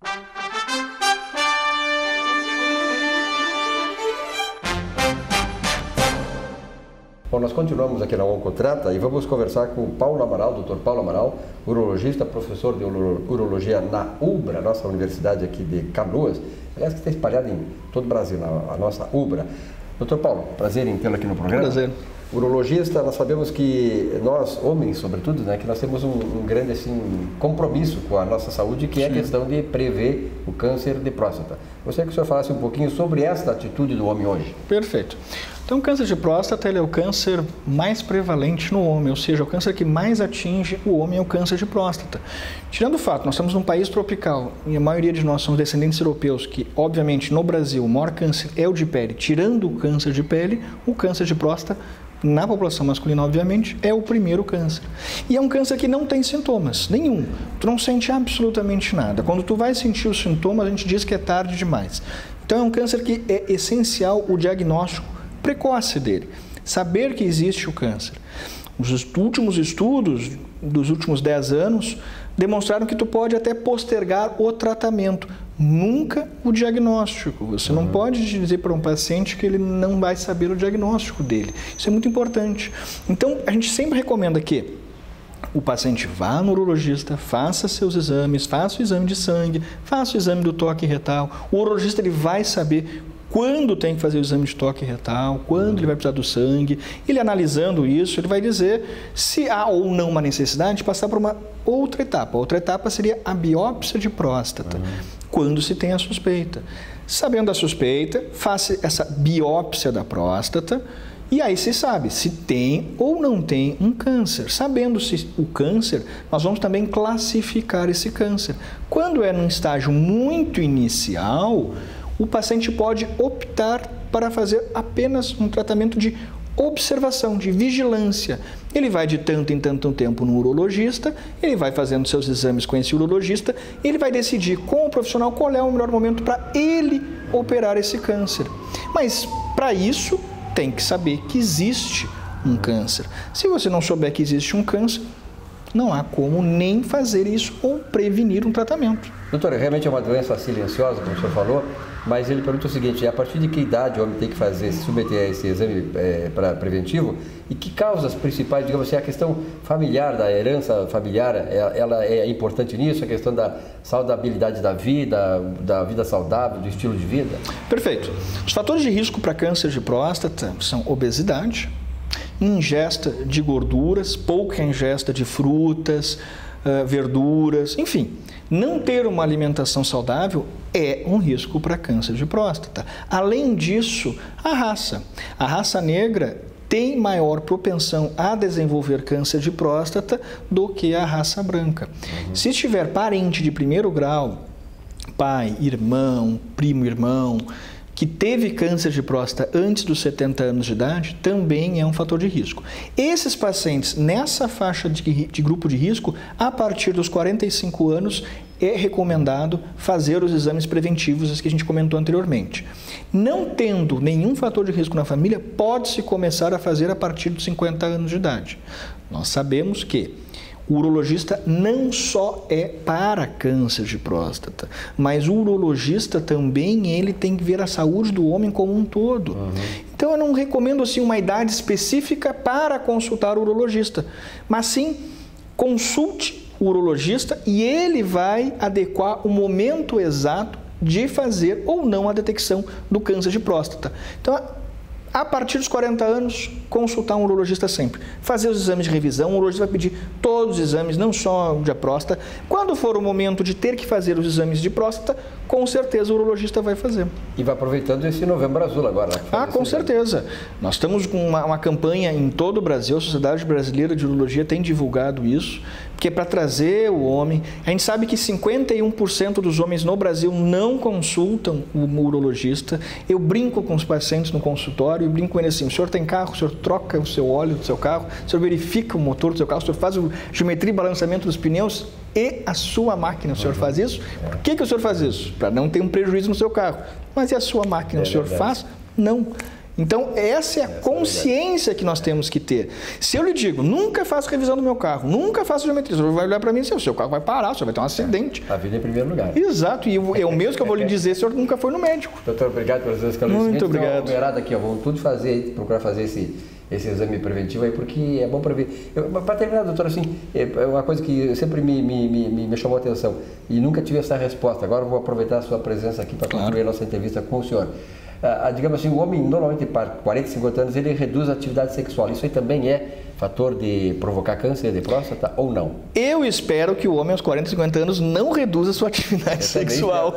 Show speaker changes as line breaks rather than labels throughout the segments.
Bom, nós continuamos aqui na Oncotrata e vamos conversar com o Paulo Amaral, Dr. Paulo Amaral, urologista, professor de urologia na UBRA, nossa universidade aqui de Canoas, aliás, que está espalhada em todo o Brasil, a nossa UBRA. Dr. Paulo, prazer em tê-lo aqui no programa.
Prazer.
Urologista, nós sabemos que nós, homens, sobretudo, né, que nós temos um grande assim, compromisso com a nossa saúde, que é a questão de prever o câncer de próstata. Gostaria que o senhor falasse um pouquinho sobre essa atitude do homem hoje.
Perfeito. Então, o câncer de próstata ele é o câncer mais prevalente no homem, ou seja, o câncer que mais atinge o homem é o câncer de próstata. Tirando o fato, nós estamos num país tropical e a maioria de nós somos descendentes europeus, que, obviamente, no Brasil, o maior câncer é o de pele. Tirando o câncer de pele, o câncer de próstata, na população masculina, obviamente, é o primeiro câncer. E é um câncer que não tem sintomas, nenhum. Tu não sente absolutamente nada. Quando tu vai sentir os sintomas, a gente diz que é tarde demais. Então, é um câncer que é essencial o diagnóstico precoce dele. Saber que existe o câncer. Os últimos estudos dos últimos 10 anos demonstraram que tu pode até postergar o tratamento, nunca o diagnóstico. Você não pode dizer para um paciente que ele não vai saber o diagnóstico dele. Isso é muito importante. Então, a gente sempre recomenda que o paciente vá no urologista, faça seus exames, faça o exame de sangue, faça o exame do toque retal. O urologista ele vai saber quando tem que fazer o exame de toque retal, quando ele vai precisar do sangue. Ele analisando isso, ele vai dizer se há ou não uma necessidade de passar por uma outra etapa. A outra etapa seria a biópsia de próstata, quando se tem a suspeita. Sabendo da suspeita, faça essa biópsia da próstata e aí se sabe se tem ou não tem um câncer. Sabendo se o câncer, nós vamos também classificar esse câncer. Quando é num estágio muito inicial, o paciente pode optar para fazer apenas um tratamento de observação, de vigilância. Ele vai de tanto em tanto tempo no urologista, ele vai fazendo seus exames com esse urologista, ele vai decidir com o profissional qual é o melhor momento para ele operar esse câncer. Mas para isso tem que saber que existe um câncer. Se você não souber que existe um câncer, não há como nem fazer isso ou prevenir um tratamento.
Doutor, realmente é uma doença silenciosa, como o senhor falou, mas ele pergunta o seguinte, a partir de que idade o homem tem que fazer, se submeter a esse exame preventivo e que causas principais, digamos assim, a questão familiar, da herança familiar, ela é importante nisso, a questão da saudabilidade da vida saudável, do estilo de vida?
Perfeito. Os fatores de risco para câncer de próstata são obesidade, ingesta de gorduras, pouca ingesta de frutas, verduras, enfim. Não ter uma alimentação saudável é um risco para câncer de próstata. Além disso, a raça negra tem maior propensão a desenvolver câncer de próstata do que a raça branca. Se tiver parente de primeiro grau, pai, irmão, primo, irmão, que teve câncer de próstata antes dos 70 anos de idade, também é um fator de risco. Esses pacientes, nessa faixa de grupo de risco, a partir dos 45 anos, é recomendado fazer os exames preventivos que a gente comentou anteriormente. Não tendo nenhum fator de risco na família, pode-se começar a fazer a partir dos 50 anos de idade. Nós sabemos que o urologista não só é para câncer de próstata, mas o urologista também ele tem que ver a saúde do homem como um todo. Então eu não recomendo assim uma idade específica para consultar o urologista, mas sim consulte o urologista e ele vai adequar o momento exato de fazer ou não a detecção do câncer de próstata. Então, a partir dos 40 anos, consultar um urologista sempre. Fazer os exames de revisão, o urologista vai pedir todos os exames, não só de próstata. Quando for o momento de ter que fazer os exames de próstata, com certeza o urologista vai fazer.
E vai aproveitando esse Novembro Azul agora.
Com certeza. Nós estamos com uma campanha em todo o Brasil, a Sociedade Brasileira de Urologia tem divulgado isso, que é para trazer o homem. A gente sabe que 51% dos homens no Brasil não consultam o urologista. Eu brinco com os pacientes no consultório e brinco com ele assim, o senhor tem carro, o senhor troca o seu óleo do seu carro, o senhor verifica o motor do seu carro, o senhor faz a geometria e balanceamento dos pneus e a sua máquina, o senhor faz isso? Por que o senhor faz isso? Para não ter um prejuízo no seu carro. Mas e a sua máquina, o senhor faz? Não. Então, essa é a consciência que nós temos que ter. Se eu lhe digo, nunca faço revisão do meu carro, nunca faço geometria, você vai olhar para mim e dizer, o seu carro vai parar, você vai ter um acidente.
A vida em primeiro lugar.
Exato, e é o mesmo que eu vou lhe dizer, o senhor nunca foi no médico.
Doutor, obrigado pelos esclarecimentos.
Muito obrigado.
Então, aqui, vamos tudo fazer, procurar fazer esse exame preventivo aí, porque é bom para ver. Para terminar, doutor, assim, é uma coisa que sempre me chamou a atenção e nunca tive essa resposta. Agora eu vou aproveitar a sua presença aqui para concluir a nossa entrevista com o senhor. Digamos assim, o homem normalmente para 40, 50 anos ele reduz a atividade sexual. Isso aí também é fator de provocar câncer de próstata ou não?
Eu espero que o homem aos 40, 50 anos não reduza a sua atividade sexual.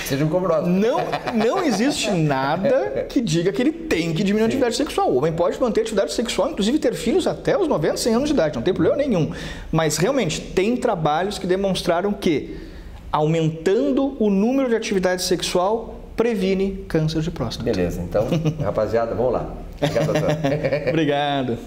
Sejam cobrosos.
Não existe nada que diga que ele tem que diminuir a atividade sexual. O homem pode manter a atividade sexual, inclusive ter filhos até os 90, 100 anos de idade, não tem problema nenhum. Mas realmente tem trabalhos que demonstraram que aumentando o número de atividade sexual previne câncer de próstata.
Beleza, então, rapaziada, vamos lá. Obrigado, doutor.
Obrigado.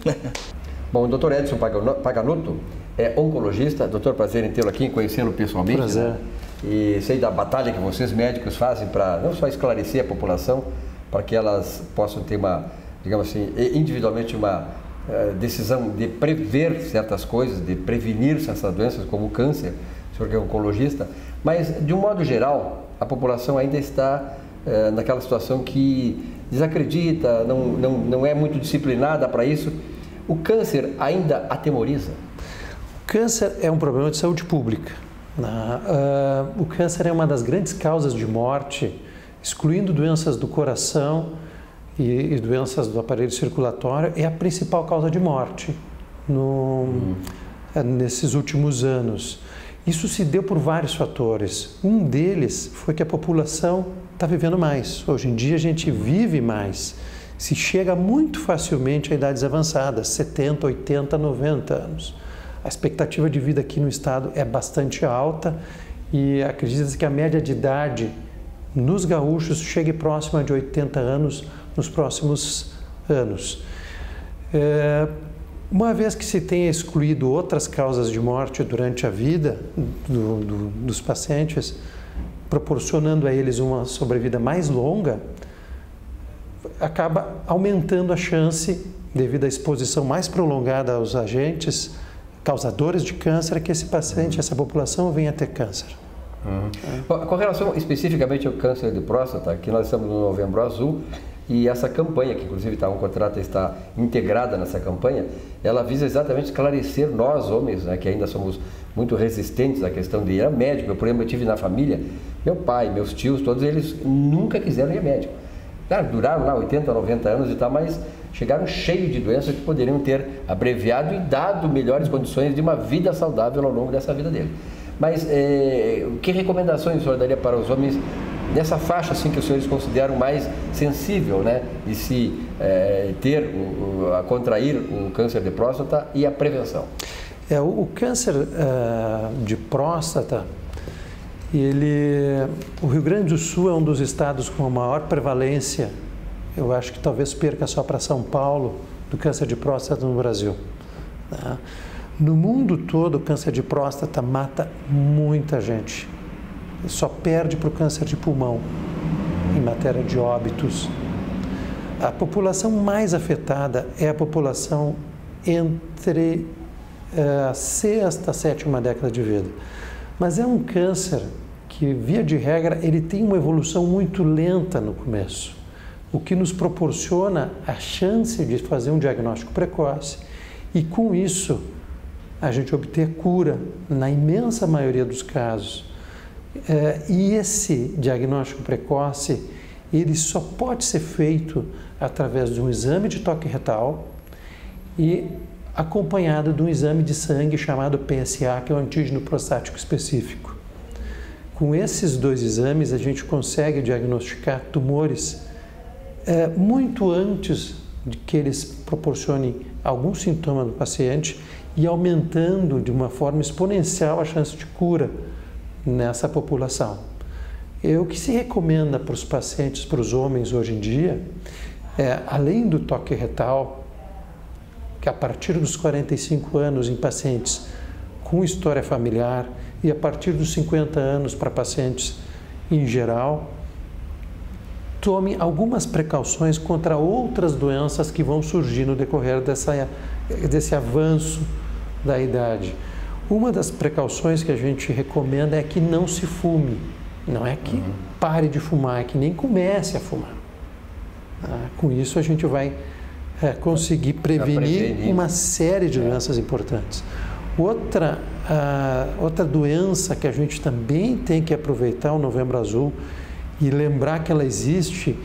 Bom, o doutor Edson Paganuto é oncologista. Doutor, prazer em tê-lo aqui, conhecê-lo pessoalmente.
Prazer.
Né? E sei da batalha que vocês médicos fazem para não só esclarecer a população, para que elas possam ter uma, digamos assim, individualmente uma decisão de prever certas coisas, de prevenir certas doenças como o câncer, o senhor que é oncologista, mas de um modo geral, a população ainda está naquela situação que desacredita, não é muito disciplinada para isso. O câncer ainda atemoriza?
O câncer é um problema de saúde pública. O câncer é uma das grandes causas de morte, excluindo doenças do coração e doenças do aparelho circulatório, é a principal causa de morte nesses últimos anos. Isso se deu por vários fatores. Um deles foi que a população está vivendo mais. Hoje em dia a gente vive mais. Se chega muito facilmente a idades avançadas, 70, 80, 90 anos. A expectativa de vida aqui no estado é bastante alta e acredita-se que a média de idade nos gaúchos chegue próxima de 80 anos nos próximos anos. Uma vez que se tenha excluído outras causas de morte durante a vida dos pacientes, proporcionando a eles uma sobrevida mais longa, acaba aumentando a chance, devido à exposição mais prolongada aos agentes causadores de câncer, que esse paciente, essa população venha a ter câncer.
Com relação especificamente ao câncer de próstata, aqui nós estamos no Novembro Azul, e essa campanha, que inclusive a Oncotrata está integrada nessa campanha, ela visa exatamente esclarecer nós, homens, né, que ainda somos muito resistentes à questão de ir a médico. Eu, por exemplo, eu tive na família, meu pai, meus tios, todos eles nunca quiseram ir a médico. Claro, duraram lá 80, 90 anos e tal, mas chegaram cheios de doenças que poderiam ter abreviado e dado melhores condições de uma vida saudável ao longo dessa vida dele. Mas que recomendações o senhor daria para os homens nessa faixa assim que os senhores consideram mais sensível, né, de se contrair o câncer de próstata e a prevenção?
O câncer de próstata, o Rio Grande do Sul é um dos estados com a maior prevalência, eu acho que talvez perca só para São Paulo, do câncer de próstata no Brasil. Né? No mundo todo, o câncer de próstata mata muita gente. Só perde para o câncer de pulmão, em matéria de óbitos. A população mais afetada é a população entre a sexta e sétima década de vida. Mas é um câncer que, via de regra, ele tem uma evolução muito lenta no começo, o que nos proporciona a chance de fazer um diagnóstico precoce e, com isso, a gente obter cura na imensa maioria dos casos. E esse diagnóstico precoce, ele só pode ser feito através de um exame de toque retal e acompanhado de um exame de sangue chamado PSA, que é o antígeno prostático específico. Com esses dois exames, a gente consegue diagnosticar tumores muito antes de que eles proporcionem algum sintoma no paciente e aumentando de uma forma exponencial a chance de cura nessa população. O que se recomenda para os pacientes, para os homens hoje em dia, além do toque retal, que a partir dos 45 anos em pacientes com história familiar e a partir dos 50 anos para pacientes em geral, tome algumas precauções contra outras doenças que vão surgir no decorrer desse avanço da idade. Uma das precauções que a gente recomenda é que não se fume. Não é que pare de fumar, é que nem comece a fumar. Com isso a gente vai conseguir prevenir uma série de doenças importantes. Outra doença que a gente também tem que aproveitar o Novembro Azul e lembrar que ela existe,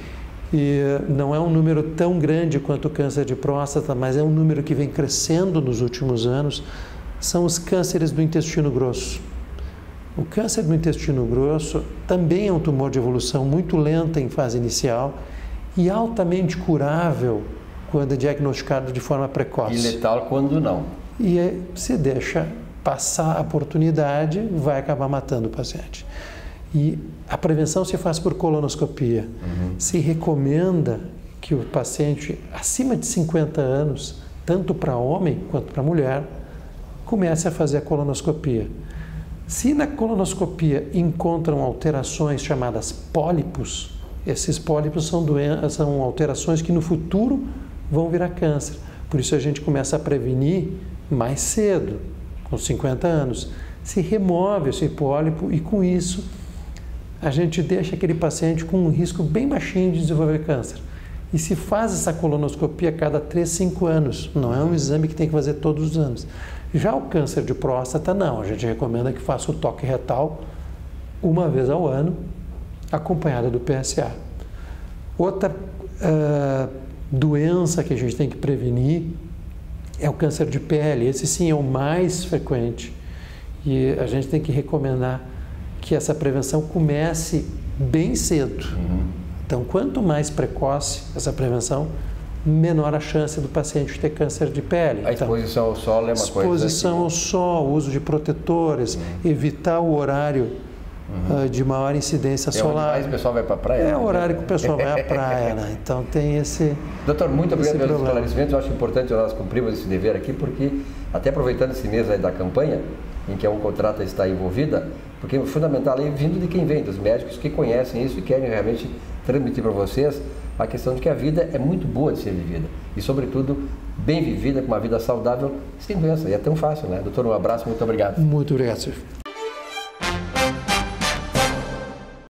e não é um número tão grande quanto o câncer de próstata, mas é um número que vem crescendo nos últimos anos, são os cânceres do intestino grosso. O câncer do intestino grosso também é um tumor de evolução muito lenta em fase inicial e altamente curável quando é diagnosticado de forma precoce.
E letal quando não.
E se deixa passar a oportunidade, vai acabar matando o paciente. E a prevenção se faz por colonoscopia. Se recomenda que o paciente acima de 50 anos, tanto para homem quanto para mulher, comece a fazer a colonoscopia. Se na colonoscopia encontram alterações chamadas pólipos, esses pólipos são alterações que no futuro vão virar câncer. Por isso a gente começa a prevenir mais cedo, com 50 anos. Se remove esse pólipo e com isso a gente deixa aquele paciente com um risco bem baixinho de desenvolver câncer. E se faz essa colonoscopia a cada 3, 5 anos, não é um exame que tem que fazer todos os anos. Já o câncer de próstata, não. A gente recomenda que faça o toque retal uma vez ao ano, acompanhada do PSA. Outra doença que a gente tem que prevenir é o câncer de pele. Esse sim é o mais frequente. E a gente tem que recomendar que essa prevenção comece bem cedo. Então, quanto mais precoce essa prevenção, menor a chance do paciente ter câncer de pele.
A exposição ao sol é uma coisa...
Exposição ao sol, uso de protetores, evitar o horário de maior incidência solar.
Mais o pessoal vai para a praia.
É o horário que o pessoal vai à praia, né? Então tem esse...
Doutor, muito obrigado pelos esclarecimentos. Eu acho importante nós cumprirmos esse dever aqui, porque até aproveitando esse mês aí da campanha, em que a Oncotrata está envolvida, porque é fundamental aí vindo de quem vem, dos médicos que conhecem isso e querem realmente transmitir para vocês a questão de que a vida é muito boa de ser vivida e, sobretudo, bem vivida, com uma vida saudável, sem doença. E é tão fácil, né? Doutor, um abraço, muito obrigado.
Muito obrigado, Silvio.